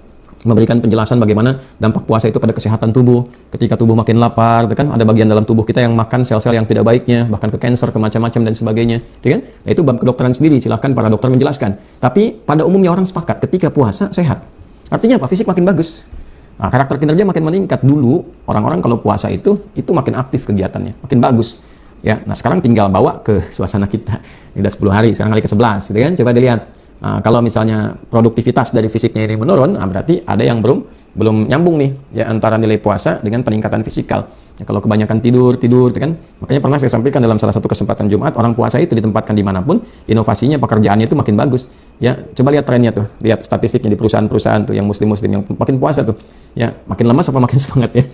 memberikan penjelasan bagaimana dampak puasa itu pada kesehatan tubuh. Ketika tubuh makin lapar, kan ada bagian dalam tubuh kita yang makan sel-sel yang tidak baiknya, bahkan ke kanker, ke macam-macam dan sebagainya, kan? Nah, itu bab kedokteran sendiri, silahkan para dokter menjelaskan. Tapi pada umumnya orang sepakat ketika puasa sehat. Artinya apa? Fisik makin bagus. Nah, karakter kinerja makin meningkat. Dulu orang-orang kalau puasa itu makin aktif kegiatannya, makin bagus. Ya, nah sekarang tinggal bawa ke suasana kita. Ini udah 10 hari, sekarang kali ke-11, gitu kan? Coba dilihat. Nah, kalau misalnya produktivitas dari fisiknya ini menurun, berarti ada yang belum nyambung nih ya antara nilai puasa dengan peningkatan fisikal. Ya, kalau kebanyakan tidur kan, makanya pernah saya sampaikan dalam salah satu kesempatan Jumat, orang puasa itu ditempatkan dimanapun, inovasinya, pekerjaannya itu makin bagus. Ya, coba lihat trennya tuh, lihat statistiknya di perusahaan-perusahaan tuh yang muslim-muslim yang makin puasa tuh, ya makin lemas apa makin semangat ya.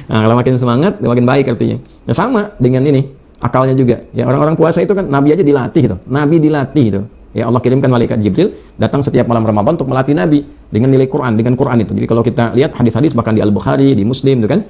Nah, kalau makin semangat, makin baik artinya. Nah, sama dengan ini akalnya juga. Ya, orang-orang puasa itu kan Nabi aja dilatih gitu, Nabi dilatih gitu. Ya, Allah kirimkan malaikat Jibril datang setiap malam Ramadan untuk melatih Nabi dengan nilai Quran, dengan Quran itu. Jadi kalau kita lihat hadis-hadis bahkan di Al-Bukhari, di Muslim itu kan.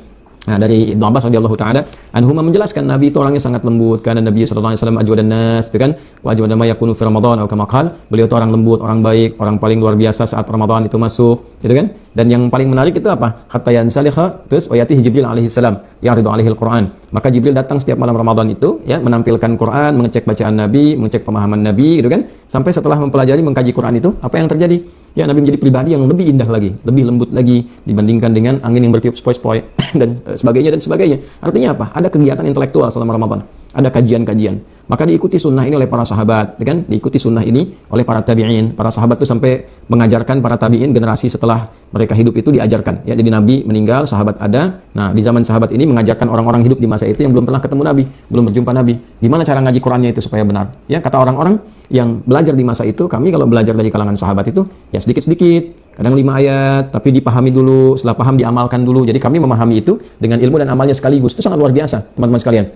Nah, dari Ibnu Abbas radhiyallahu taala anhuma menjelaskan Nabi itu orangnya sangat lembut, karena Nabi sallallahu alaihi wasallam ajwadan nas, itu kan, wa ajwadu ma yakunu fi Ramadan atau kama qala, beliau itu orang lembut, orang baik, orang paling luar biasa saat Ramadan itu masuk, gitu kan? Dan yang paling menarik itu apa? Hatta yansalikha, terus ayatihi Jibril alaihi salam, ya'ridu alaihi al-Qur'an. Maka Jibril datang setiap malam Ramadan itu ya menampilkan Quran, mengecek bacaan Nabi, mengecek pemahaman Nabi, gitu kan? Sampai setelah mempelajari, mengkaji Quran itu, apa yang terjadi? Ya, Nabi menjadi pribadi yang lebih indah lagi, lebih lembut lagi dibandingkan dengan angin yang bertiup sepoi-sepoi dan sebagainya. Artinya apa? Ada kegiatan intelektual selama Ramadan, ada kajian-kajian. Maka diikuti sunnah ini oleh para sahabat, kan? Diikuti sunnah ini oleh para tabi'in. Para sahabat itu sampai mengajarkan para tabi'in, generasi setelah mereka hidup itu diajarkan. Ya, jadi Nabi meninggal, sahabat ada. Nah, di zaman sahabat ini mengajarkan orang-orang hidup di masa itu yang belum pernah ketemu Nabi, belum berjumpa Nabi. Gimana cara ngaji Qurannya itu supaya benar? Ya, kata orang-orang yang belajar di masa itu, kami kalau belajar dari kalangan sahabat itu, ya sedikit-sedikit. Kadang 5 ayat, tapi dipahami dulu, setelah paham diamalkan dulu. Jadi kami memahami itu dengan ilmu dan amalnya sekaligus. Itu sangat luar biasa, teman-teman sekalian.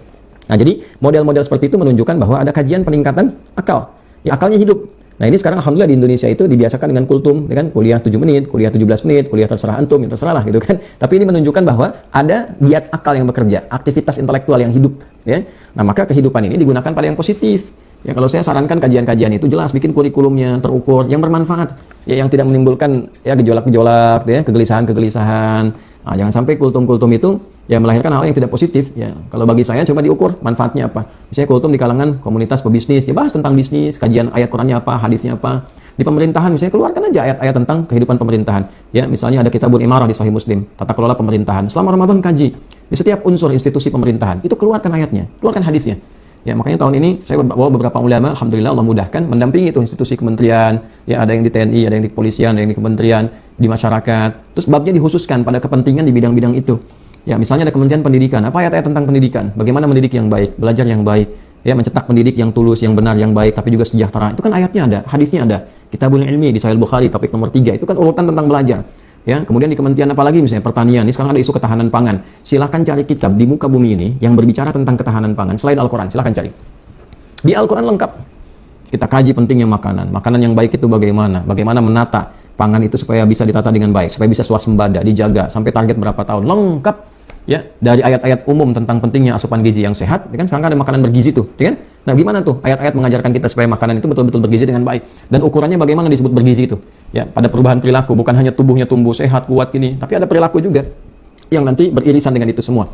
Nah, jadi model-model seperti itu menunjukkan bahwa ada kajian peningkatan akal. Ya, akalnya hidup. Nah, ini sekarang alhamdulillah di Indonesia itu dibiasakan dengan kultum, kan? Kuliah 7 menit, kuliah 17 menit, kuliah terserah antum, ya terserah lah gitu kan. Tapi ini menunjukkan bahwa ada giat akal yang bekerja, aktivitas intelektual yang hidup, ya. Nah, maka kehidupan ini digunakan pada yang positif. Ya, kalau saya sarankan kajian-kajian itu jelas bikin kurikulumnya terukur, yang bermanfaat, ya, yang tidak menimbulkan ya gejolak-gejolak, ya, kegelisahan-kegelisahan. Nah, jangan sampai kultum-kultum itu ya melahirkan hal yang tidak positif. Ya, kalau bagi saya coba diukur manfaatnya apa. Misalnya kultum di kalangan komunitas pebisnis, ya bahas tentang bisnis, kajian ayat Qurannya apa, hadisnya apa. Di pemerintahan misalnya keluarkan aja ayat-ayat tentang kehidupan pemerintahan. Ya, misalnya ada Kitabul Imarah di Sahih Muslim, tata kelola pemerintahan. Selama Ramadan kaji di setiap unsur institusi pemerintahan. Itu keluarkan ayatnya, keluarkan hadisnya. Ya, makanya tahun ini saya bawa beberapa ulama, alhamdulillah Allah mudahkan mendampingi itu institusi kementerian, ya ada yang di TNI, ada yang di kepolisian, ada yang di kementerian, di masyarakat. Terus babnya dikhususkan pada kepentingan di bidang-bidang itu. Ya, misalnya ada Kementerian Pendidikan, apa ayat-ayat tentang pendidikan? Bagaimana mendidik yang baik, belajar yang baik, ya mencetak pendidik yang tulus, yang benar, yang baik, tapi juga sejahtera. Itu kan ayatnya ada, hadisnya ada. Kitabul Ilmi di Sahih Bukhari topik nomor 3, itu kan urutan tentang belajar. Ya, kemudian di kementerian apa lagi misalnya pertanian, ini sekarang ada isu ketahanan pangan. Silahkan cari kitab di muka bumi ini yang berbicara tentang ketahanan pangan selain Al-Quran, silahkan cari. Di Al-Quran lengkap. Kita kaji pentingnya makanan. Makanan yang baik itu bagaimana? Bagaimana menata pangan itu supaya bisa ditata dengan baik, supaya bisa swasembada, dijaga sampai target berapa tahun. Lengkap. Ya, dari ayat-ayat umum tentang pentingnya asupan gizi yang sehat, ya kan? Sekarang ada makanan bergizi tuh, ya kan? Nah, gimana tuh ayat-ayat mengajarkan kita supaya makanan itu betul-betul bergizi dengan baik? Dan ukurannya bagaimana disebut bergizi itu? Ya, pada perubahan perilaku, bukan hanya tubuhnya tumbuh sehat, kuat gini, tapi ada perilaku juga yang nanti beririsan dengan itu semua.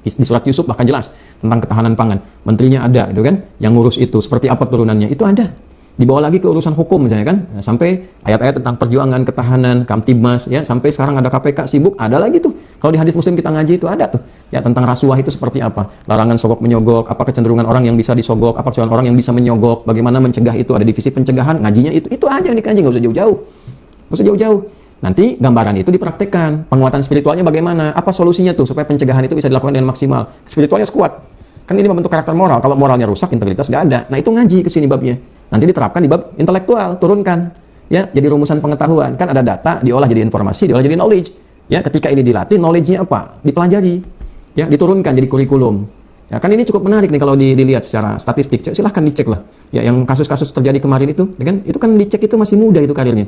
Di surat Yusuf bahkan jelas tentang ketahanan pangan. Menterinya ada, gitu kan? Yang ngurus itu, seperti apa turunannya, itu ada. Dibawa lagi ke urusan hukum misalnya kan, nah, sampai ayat-ayat tentang perjuangan, ketahanan, Kamtibmas, ya sampai sekarang ada KPK sibuk, ada lagi tuh. Kalau di hadis Muslim kita ngaji itu ada tuh, ya tentang rasuah itu seperti apa, larangan sogok menyogok, apa kecenderungan orang yang bisa disogok, apa kecenderungan orang yang bisa menyogok, bagaimana mencegah itu, ada divisi pencegahan, ngajinya itu aja yang dikaji, nggak usah jauh-jauh, Nanti gambaran itu dipraktekkan. Penguatan spiritualnya bagaimana? Apa solusinya tuh supaya pencegahan itu bisa dilakukan dengan maksimal? Spiritualnya harus kuat. Kan ini membentuk karakter moral. Kalau moralnya rusak, integritas nggak ada. Nah itu ngaji ke sini babnya. Nanti diterapkan di bab intelektual, turunkan. Ya, jadi rumusan pengetahuan. Kan ada data, diolah jadi informasi, diolah jadi knowledge. Ya, ketika ini dilatih, knowledge-nya apa? Dipelajari. Ya, diturunkan jadi kurikulum. Ya, kan ini cukup menarik nih kalau dilihat secara statistik. Silahkan dicek lah. Ya, yang kasus-kasus terjadi kemarin itu, ya kan? Itu kan dicek itu masih muda itu karirnya.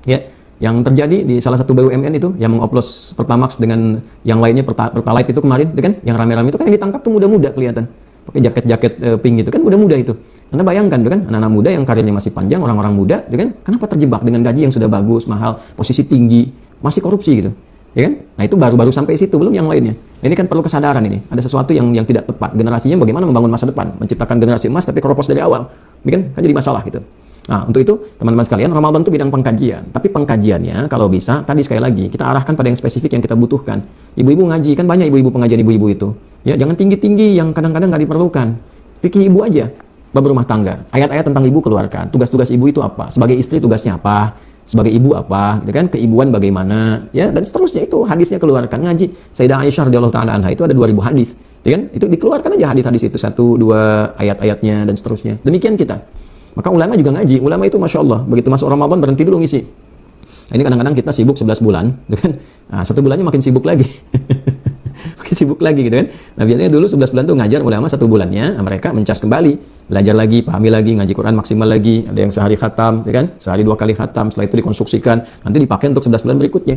Ya, yang terjadi di salah satu BUMN itu yang mengoplos Pertamax dengan yang lainnya Pertalite itu kemarin, kan yang rame-rame itu kan yang ditangkap tuh muda-muda kelihatan pakai jaket-jaket pink gitu kan, muda-muda itu. Karena bayangkan tuh kan anak-anak muda yang karirnya masih panjang, orang-orang muda, kan kenapa terjebak dengan gaji yang sudah bagus, mahal, posisi tinggi, masih korupsi gitu, ya kan? Nah itu baru sampai situ, belum yang lainnya. Ini kan perlu kesadaran ini. Ada sesuatu yang tidak tepat. Generasinya bagaimana membangun masa depan, menciptakan generasi emas tapi keropos dari awal, kan jadi masalah gitu. Nah, untuk itu, teman-teman sekalian, Ramadan itu bidang pengkajian. Tapi pengkajiannya, kalau bisa, tadi sekali lagi, kita arahkan pada yang spesifik yang kita butuhkan. Ibu-ibu ngaji, kan banyak ibu-ibu pengajian ibu-ibu itu. Ya, jangan tinggi-tinggi yang kadang-kadang nggak diperlukan. Fikih ibu aja, bab rumah tangga. Ayat-ayat tentang ibu keluarkan. Tugas-tugas ibu itu apa? Sebagai istri tugasnya apa? Sebagai ibu apa? Gitu kan? Keibuan bagaimana? Ya, dan seterusnya itu hadisnya keluarkan. Ngaji. Sayyidah Aisyah radhiyallahu ta'ala anha itu ada 2000 hadis. Ya kan? Itu dikeluarkan aja hadis-hadis itu, 1, 2 ayat-ayatnya dan seterusnya. Demikian kita. Maka ulama juga ngaji. Ulama itu Masya Allah, begitu masuk Ramadan berhenti dulu ngisi. Nah, ini kadang-kadang kita sibuk 11 bulan, kan? Nah, 1 bulannya makin sibuk lagi. Makin sibuk lagi gitu kan. Nah, biasanya dulu 11 bulan tuh ngajar ulama 1 bulannya, mereka mencas kembali, belajar lagi, pahami lagi, ngaji Quran maksimal lagi, ada yang sehari khatam, kan? Sehari 2 kali khatam, setelah itu dikonstruksikan, nanti dipakai untuk 11 bulan berikutnya.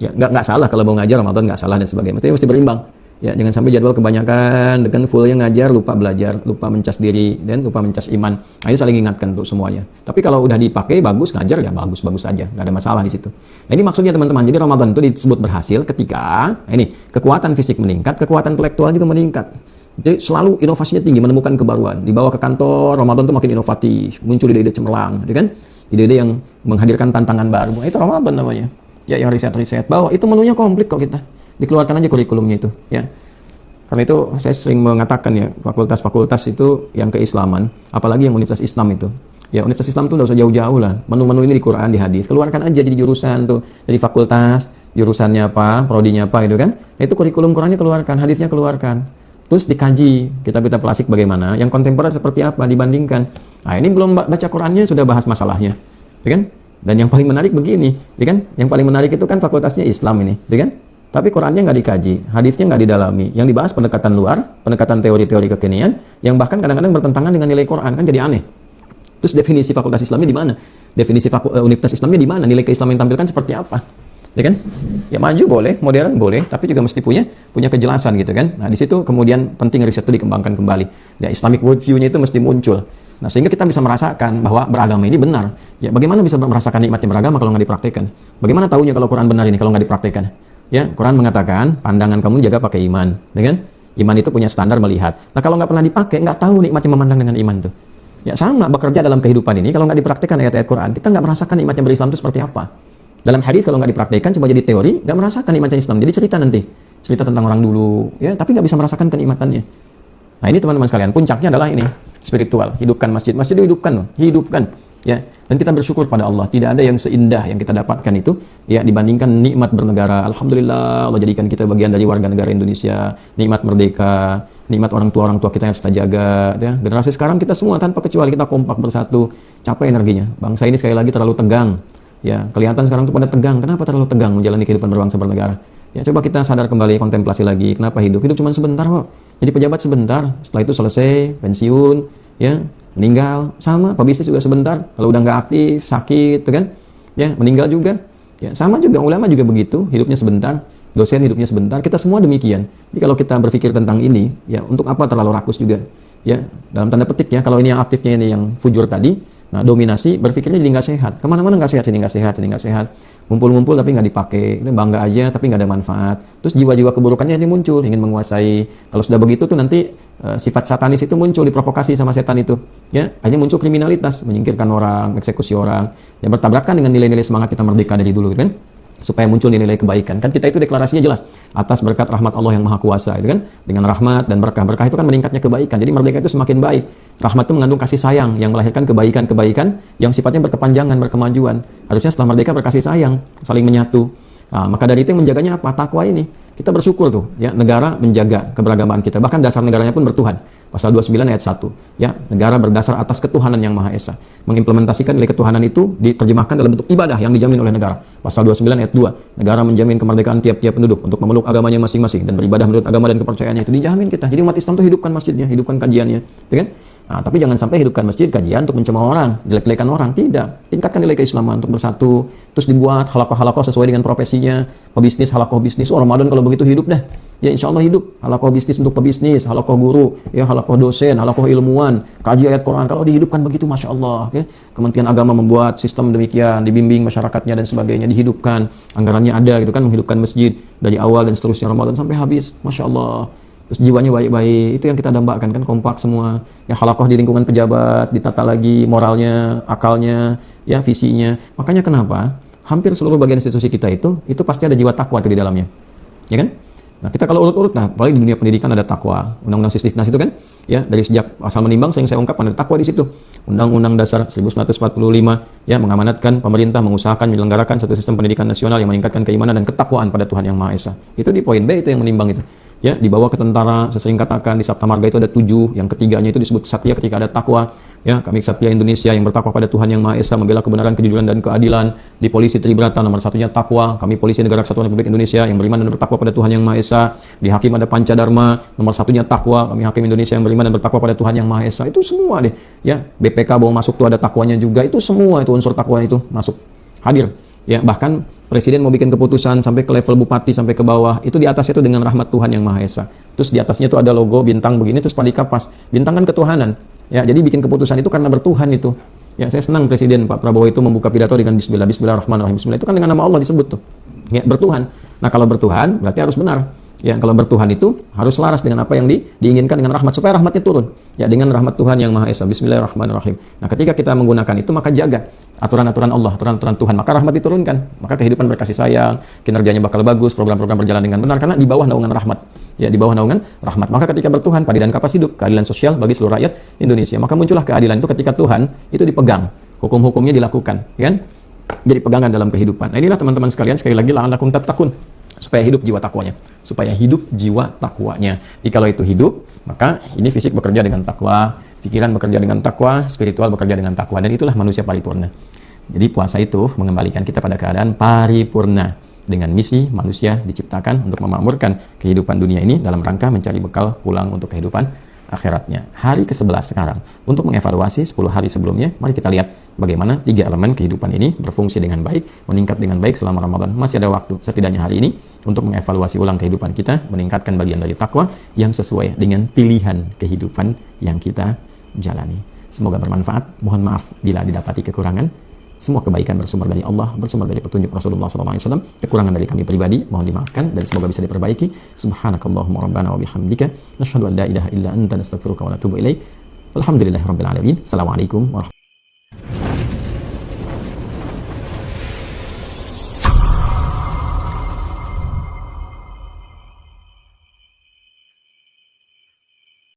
Ya, nggak salah kalau mau ngajar Ramadan, nggak salah dan sebagainya. Mesti berimbang. Ya, jangan sampai jadwal kebanyakan, dengan fullnya ngajar, lupa belajar, lupa mencas diri, dan lupa mencas iman. Nah, ini saling ingatkan untuk semuanya. Tapi kalau udah dipakai, bagus, ngajar ya bagus-bagus aja. Nggak ada masalah di situ. Nah, ini maksudnya teman-teman. Jadi Ramadan itu disebut berhasil ketika, ini, kekuatan fisik meningkat, kekuatan intelektual juga meningkat. Jadi selalu inovasinya tinggi, menemukan kebaruan. Dibawa ke kantor, Ramadan itu makin inovatif, muncul ide-ide cemerlang, kan? Ide-ide yang menghadirkan tantangan baru. Nah, itu Ramadan namanya. Ya, yang riset-riset. Bahwa itu menunya komplit kok kita. Dikeluarkan aja kurikulumnya itu, ya. Karena itu saya sering mengatakan ya, fakultas-fakultas itu yang keislaman, apalagi yang universitas Islam itu. Ya, universitas Islam itu udah usah jauh-jauh lah. Menu-menu ini di Quran, di hadis. Keluarkan aja jadi jurusan tuh. Jadi fakultas, jurusannya apa, prodinya apa gitu kan. Nah, itu kurikulum Qurannya keluarkan, hadisnya keluarkan. Terus dikaji kitab-kitab klasik bagaimana, yang kontemporer seperti apa dibandingkan. Nah, ini belum baca Qurannya sudah bahas masalahnya. Ya kan? Dan yang paling menarik begini, ya kan? Yang paling menarik itu kan fakultasnya Islam ini, ya kan? Tapi Qurannya nggak dikaji, hadisnya nggak didalami. Yang dibahas pendekatan luar, pendekatan teori-teori kekinian, yang bahkan kadang-kadang bertentangan dengan nilai Quran, kan jadi aneh. Terus definisi fakultas Islamnya di mana? Definisi universitas Islamnya di mana? Nilai keislaman yang tampilkan seperti apa? Ya kan? Ya maju boleh, modern boleh, tapi juga mesti punya kejelasan gitu kan. Nah, di situ kemudian penting riset itu dikembangkan kembali. Ya, Islamic worldview-nya itu mesti muncul. Nah, sehingga kita bisa merasakan bahwa beragama ini benar. Ya, bagaimana bisa merasakan nikmatnya beragama kalau nggak dipraktekkan? Bagaimana tahunya kalau Quran benar ini kalau nggak dipraktekkan? Ya, Quran mengatakan pandangan kamu jaga pakai iman, ya kan? Iman itu punya standar melihat. Nah, kalau nggak pernah dipakai, nggak tahu nikmatnya memandang dengan iman tuh. Ya, sama bekerja dalam kehidupan ini, kalau nggak dipraktekkan ayat-ayat Quran, kita nggak merasakan nikmatnya berislam itu seperti apa. Dalam hadis kalau nggak dipraktekkan, cuma jadi teori, nggak merasakan nikmatnya Islam. Jadi cerita nanti, cerita tentang orang dulu, ya, tapi nggak bisa merasakan kenikmatannya. Nah, ini teman-teman sekalian, puncaknya adalah ini, spiritual. Hidupkan masjid, masjid hidupkan loh, hidupkan. Ya, dan kita bersyukur pada Allah, tidak ada yang seindah yang kita dapatkan itu ya dibandingkan nikmat bernegara. Alhamdulillah Allah jadikan kita bagian dari warga negara Indonesia, nikmat merdeka, nikmat orang tua kita yang harus kita jaga ya. Generasi sekarang kita semua tanpa kecuali kita kompak bersatu, capek energinya. Bangsa ini sekali lagi terlalu tegang. Ya, kelihatan sekarang tuh pada tegang. Kenapa terlalu tegang menjalani kehidupan berbangsa bernegara? Ya, coba kita sadar kembali, kontemplasi lagi. Kenapa hidup? Hidup cuma sebentar kok. Jadi pejabat sebentar, setelah itu selesai, pensiun, ya, meninggal. Sama, pebisnis juga sebentar. Kalau udah nggak aktif, sakit, kan? Ya, meninggal juga. Ya, sama juga ulama juga begitu, hidupnya sebentar, dosen hidupnya sebentar. Kita semua demikian. Jadi kalau kita berpikir tentang ini, ya untuk apa terlalu rakus juga? Ya, dalam tanda petik ya, kalau ini yang aktifnya ini yang fujur tadi, nah dominasi, berpikirnya jadi nggak sehat. Kemana-mana nggak sehat, sini nggak sehat, sini nggak sehat. Ngumpul-ngumpul tapi nggak dipakai, itu bangga aja tapi nggak ada manfaat. Terus jiwa-jiwa keburukannya ini muncul, ingin menguasai. Kalau sudah begitu tuh nanti sifat satanis itu muncul, diprovokasi sama setan itu. Ya, hanya muncul kriminalitas, menyingkirkan orang, eksekusi orang, yang bertabrakan dengan nilai-nilai semangat kita merdeka dari dulu, kan? supaya muncul nilai kebaikan. Kan kita itu deklarasinya jelas, atas berkat rahmat Allah yang Maha Kuasa, itu kan, dengan rahmat dan berkah itu kan meningkatnya kebaikan. Jadi merdeka itu semakin baik. Rahmat itu mengandung kasih sayang yang melahirkan kebaikan-kebaikan yang sifatnya berkepanjangan, berkemajuan. Harusnya setelah merdeka berkasih sayang, saling menyatu. Nah, maka dari itu yang menjaganya apa? Takwa ini. Kita bersyukur tuh, ya, negara menjaga keberagaman kita. Bahkan dasar negaranya pun bertuhan. Pasal 29 ayat 1, ya, negara berdasar atas ketuhanan yang Maha Esa. Mengimplementasikan nilai ketuhanan itu diterjemahkan dalam bentuk ibadah yang dijamin oleh negara. Pasal 29 ayat 2, negara menjamin kemerdekaan tiap-tiap penduduk untuk memeluk agamanya masing-masing dan beribadah menurut agama dan kepercayaannya. Itu dijamin kita. Jadi umat Islam itu hidupkan masjidnya, hidupkan kajiannya, gitu kan? Nah, tapi jangan sampai hidupkan masjid, kajian untuk mencemooh orang, jelek-jelekan orang. Tidak. Tingkatkan nilai keislaman untuk bersatu. Terus dibuat halakoh-halakoh sesuai dengan profesinya. Pebisnis, halakoh bisnis. Oh, Ramadan kalau begitu hidup dah. Ya insya Allah hidup. Halakoh bisnis untuk pebisnis, halakoh guru, ya, halakoh dosen, halakoh ilmuwan, kaji ayat Quran. Kalau dihidupkan begitu, Masya Allah. Ya. Kementerian Agama membuat sistem demikian, dibimbing masyarakatnya dan sebagainya, dihidupkan. Anggarannya ada gitu kan, menghidupkan masjid dari awal dan seterusnya Ramadan sampai habis. Masya Allah. Terus jiwanya baik-baik, itu yang kita dambakan kan, kompak semua. Ya, halakoh di lingkungan pejabat, ditata lagi moralnya, akalnya, ya, visinya. Makanya kenapa hampir seluruh bagian institusi kita itu pasti ada jiwa takwa di dalamnya. Ya kan? Nah, kita kalau urut-urut, nah, apalagi di dunia pendidikan ada takwa. Undang-undang Sisdiknas itu kan, ya, dari sejak asal menimbang yang saya ungkapkan ada takwa di situ. Undang-Undang Dasar 1945, ya, mengamanatkan pemerintah mengusahakan menyelenggarakan satu sistem pendidikan nasional yang meningkatkan keimanan dan ketakwaan pada Tuhan Yang Maha Esa. Itu di poin B itu yang menimbang itu. Ya, dibawa ke tentara, saya sering katakan di Sabta Marga itu ada 7, yang ketiganya itu disebut Satya ketika ada takwa. Ya, kami Satya Indonesia yang bertakwa pada Tuhan Yang Maha Esa, membela kebenaran, kejujuran dan keadilan. Di Polisi Tribrata nomor 1-nya takwa. Kami Polisi Negara Kesatuan Republik Indonesia yang beriman dan bertakwa pada Tuhan Yang Maha Esa. Di Hakim ada Pancadharma nomor 1-nya takwa. Kami Hakim Indonesia yang beriman dan bertakwa pada Tuhan Yang Maha Esa. Itu semua deh. Ya, BPK bawa masuk tuh ada takwanya juga. Itu semua itu unsur takwa itu masuk hadir. Ya, bahkan Presiden mau bikin keputusan sampai ke level bupati sampai ke bawah, itu di atasnya itu dengan rahmat Tuhan Yang Maha Esa. Terus di atasnya itu ada logo bintang begini, terus pada kapas. Bintang kan ketuhanan. Ya, jadi bikin keputusan itu karena bertuhan itu. Ya, saya senang Presiden Pak Prabowo itu membuka pidato dengan bismillah, bismillahirrahmanirrahim. Bismillah itu kan dengan nama Allah disebut tuh. Ya, bertuhan. Nah, kalau bertuhan berarti harus benar. Ya, kalau bertuhan itu harus selaras dengan apa yang diinginkan dengan rahmat, supaya rahmatnya turun. Ya, dengan rahmat Tuhan Yang Maha Esa. Bismillahirrahmanirrahim. Nah, ketika kita menggunakan itu, maka jaga aturan-aturan Allah, aturan-aturan Tuhan, maka rahmat diturunkan. Maka kehidupan berkasih sayang, kinerjanya bakal bagus, program-program berjalan dengan benar karena di bawah naungan rahmat. Ya, di bawah naungan rahmat. Maka ketika bertuhan, padidan kapas hidup, keadilan sosial bagi seluruh rakyat Indonesia. Maka muncullah keadilan itu ketika Tuhan itu dipegang, hukum-hukumnya dilakukan, ya kan? Jadi pegangan dalam kehidupan. Nah, inilah teman-teman sekalian, sekali lagi la'allakum tattaqun, supaya hidup jiwa takwanya, supaya hidup jiwa takwanya. Jadi kalau itu hidup, maka ini fisik bekerja dengan takwa, pikiran bekerja dengan takwa, spiritual bekerja dengan takwa, dan itulah manusia paripurna. Jadi puasa itu mengembalikan kita pada keadaan paripurna dengan misi manusia diciptakan untuk memakmurkan kehidupan dunia ini dalam rangka mencari bekal pulang untuk kehidupan akhiratnya. Hari ke-11 sekarang. Untuk mengevaluasi 10 hari sebelumnya, mari kita lihat bagaimana 3 elemen kehidupan ini berfungsi dengan baik, meningkat dengan baik selama Ramadan. Masih ada waktu, setidaknya hari ini, untuk mengevaluasi ulang kehidupan kita, meningkatkan bagian dari takwa yang sesuai dengan pilihan kehidupan yang kita jalani. Semoga bermanfaat. Mohon maaf bila didapati kekurangan. Semua kebaikan bersumber dari Allah, bersumber dari petunjuk Rasulullah SAW. Kekurangan dari kami pribadi mohon dimaafkan dan semoga bisa diperbaiki. Subhanakallahumma rabbana wa bihamdika, nasyhadu an la ilaha illa anta, nastaghfiruka wa natubu ilaik. Alhamdulillahirabbil alamin. Assalamualaikum warahmatullahi wabarakatuh.